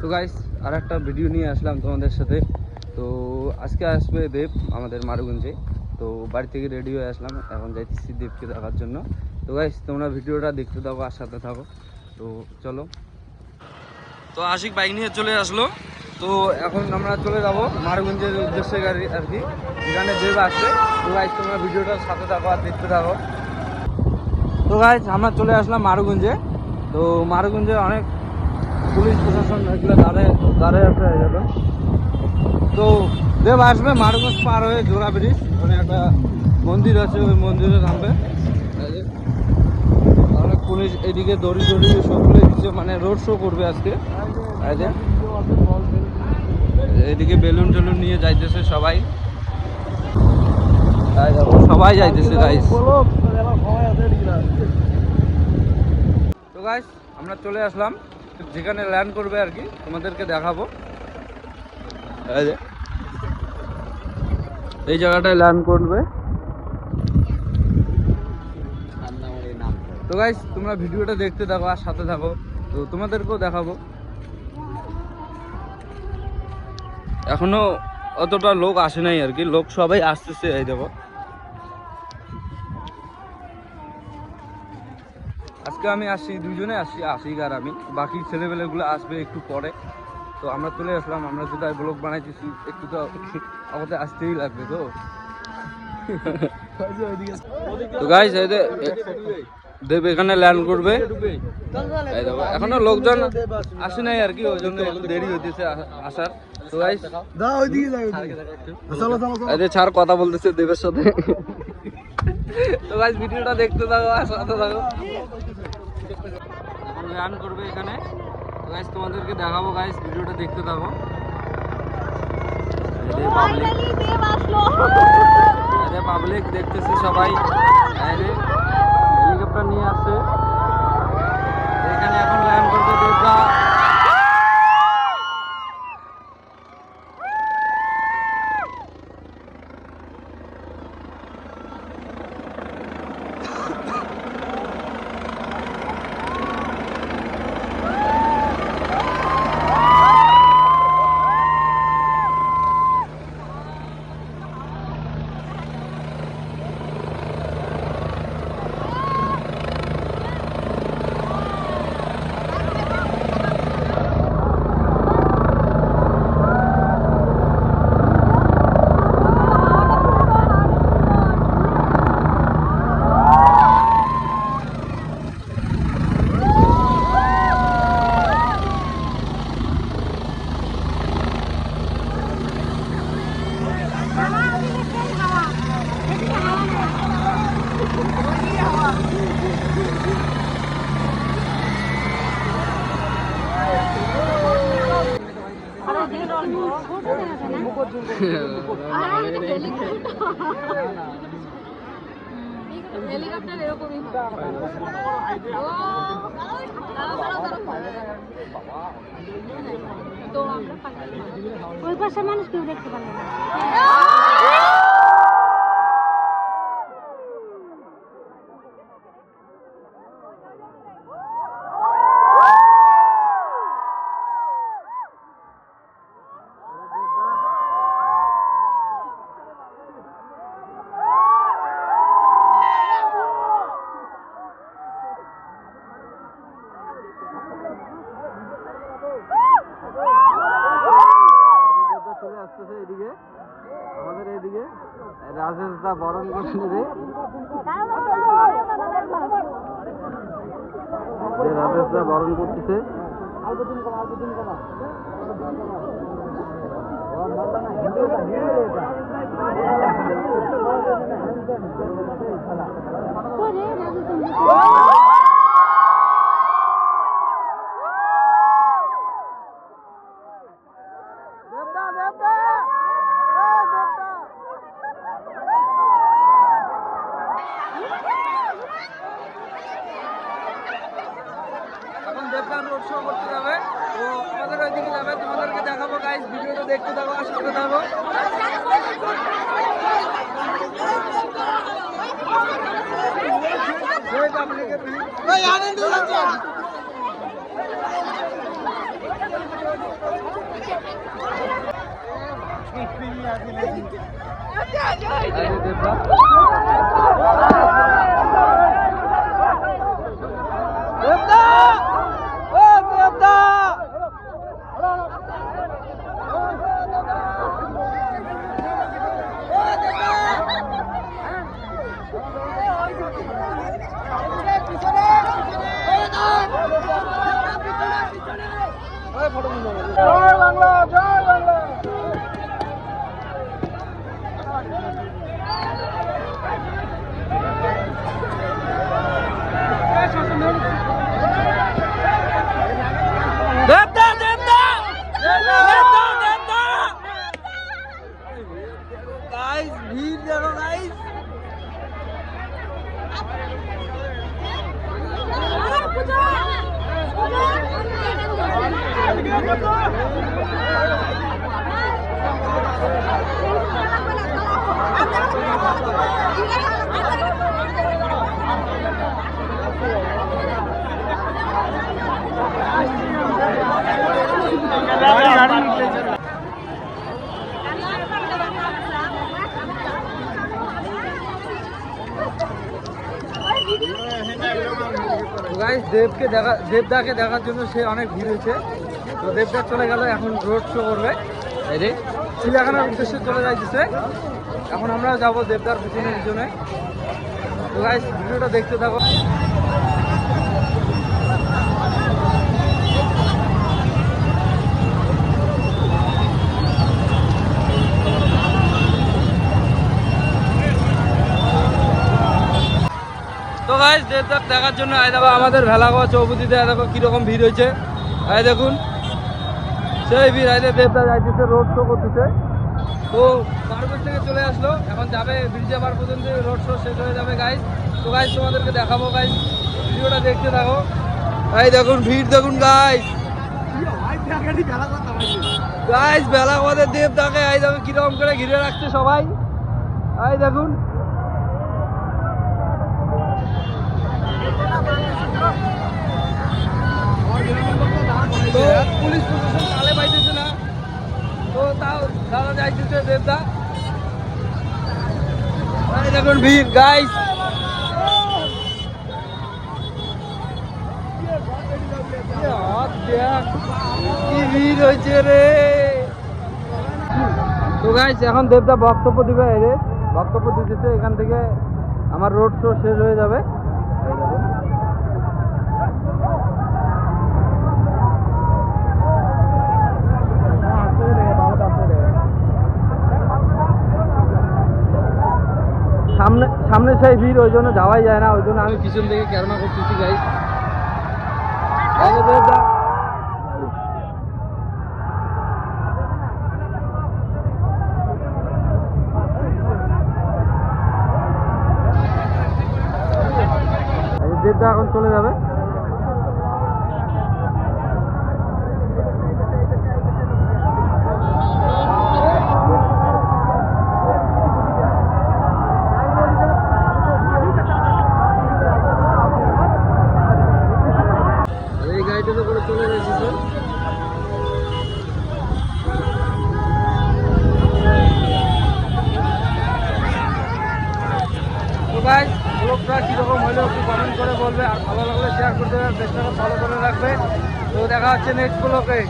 তো গাইস আর একটা ভিডিও নিয়ে আসলাম তোমাদের সাথে। তো আজকে আসবে দেব আমাদের মারুগঞ্জে। তো বাড়ি থেকে রেডি হয়ে আসলাম, এখন যাইতেছি দেবকে দেখার জন্য। তো গাইস তোমরা ভিডিওটা দেখতে থাকো আর সাথে থাকো। তো চলো। তো আশিক বাইক নিয়ে চলে আসলো। তো এখন আমরা চলে যাব মারুগঞ্জের উদ্দেশ্যে গাড়ি আর কি, যেখানে দেব আসবে। তো গাইস তোমরা ভিডিওটার সাথে থাকো আর দেখতে থাকো। তো গাইস আমরা চলে আসলাম মারুগঞ্জে। তো মারুগঞ্জে অনেক পুলিশ প্রশাসন এগুলো দাঁড়ায় আছে এগুলো। তো দেব আসবে মারুগঞ্জ পার হয়ে জোড়া ব্রিজ, ওখানে একটা মন্দির আছে, ওই মন্দিরে নামবে। অনেক পুলিশ এদিকে দড়ি শো খুলে দিচ্ছে, মানে রোড শো করবে আজকে। এদিকে বেলুন টেলুন নিয়ে যাইতেছে সবাই, সবাই যাইতেছে গাইস। তো গাইস আমরা চলে আসলাম যেখানে ল্যান্ড করবে আর কি, তোমাদেরকে দেখাবো। এই জায়গাটায় ল্যান্ড করবে। তো গাইস তোমরা ভিডিওটা দেখতে থাকো আর সাথে থাকো, তো তোমাদেরকেও দেখাবো। এখনো অতটা লোক আসে নাই আর কি, লোক সবাই আসতেছে। এই দেখো আজকে আমি আসছি, দুজনে আসছি, আশিক আর আমি। বাকি ছেলেবেলেগুলো আসবে একটু পরে। তো আমরা চলে আসলাম, আমরা যেটা ব্লগ বানাইতেছি একটু তো আমাদের আসতেই লাগবে। তো গাইস দেব এখানে ল্যান্ড করবে। এখনো লোকজন আসে নাই আর কি, ওই জন্য একটু দেরি হইতেছে আসার। তো গাইস ছাড় কথা বলতেছে দেবের সাথে। তো গাইস ভিডিওটা দেখতে থাকো আর সাথে থাকো। এখন ল্যান্ড করবে এখানে। তো গাইস তোমাদেরকে দেখাবো, গাইস ভিডিওটা দেখতে থাকো। পাবলিক দেখতেছে সবাই, হেলিকপ্টার নিয়ে আসছে। এখানে এখন ল্যান্ড করবে দেবরা। হেলিকপ্টার এরকমই ওই পাশে মানুষ কেউ দেখতে পারে না। চলে আসতেছে এদিকে, আমাদের এইদিকে রাজেশ দা বরণ করে নেবে। রাজেশ দা বরণ করতেছে। এখন দেবগান রোড শো করতে যাবে। তো আমাদের ওইদিকে যাবে, তোমাদেরকে দেখাবো গাইস। ভিডিওটা দেখতে থাকো আর সাথে থাকো। আনন্দ দেবদা দেবদা ও দেবদা জয় বাংলা জয় বাংলা। দেবদা দেবদা দেবদা দেবদা গাইস ভিড় দেখো গাইস দেবদাকে দেখার জন্য সে অনেক ভিড় হয়েছে। তো দেবদা চলে গেল, এখন রোড শো করবে। এই রে চিড়িয়াখানার উদ্দেশ্যে চলে যাইতেছে। এখন আমরা যাবো দেবদার পিছনের জন্য। তো গাইস ভিডিওটা দেখতে থাকো। তো গাইস দেবদার দেখার জন্য আয় দেখো আমাদের ভেলাগড় চৌপতিতে দেখো কিরকম ভিড় হয়েছে। আয় দেখুন সেই ভিড়। আয় দেবদা যাইতেছে, রোড শো করতেছে। তো পার্বত থেকে চলে আসলো, এখন যাবে মির্জাবার পর্যন্ত রোড শো শেষ হয়ে যাবে গাইস। তো গাইস তোমাদেরকে দেখাবো গাইস, ভিডিওটা দেখতে থাকো। এই দেখুন ভিড় দেখুন গাইস। গাইস ভেলাগড়ের দেবদাকে এই দেখো কিরকম করে ঘিরে রাখছে সবাই। এই দেখুন তো পুলিশ প্রশাসন তালে পাইতেছে না, তো তাও দাদা যাইতেছে দেবদা। এই দেখুন ভিড় গাইস। কি ভিড় হয়েছে রে। তো গাইস এখন দেবদা বক্তব্য দিবে। এই রে বক্তব্য দিতেছে, এখান থেকে আমার রোড শো শেষ হয়ে যাবে। সামনে সামনে সেই ভিড়, ওই জন্য যাওয়াই যায় না, ওই জন্য আমি পিছন থেকে ক্যামেরা করতেছি গাইস। দেবদা এখন চলে যাবে। এই গাড়িটাতে করে চলে গেছে। তো গাইস ব্লগটা কীরকম হলো একটু কমেন্ট করে বলবে, আর ভালো লাগলে শেয়ার করতে হবে, পেজটাকে ফলো করে রাখবে। তো দেখা হচ্ছে নেক্সট ব্লগে।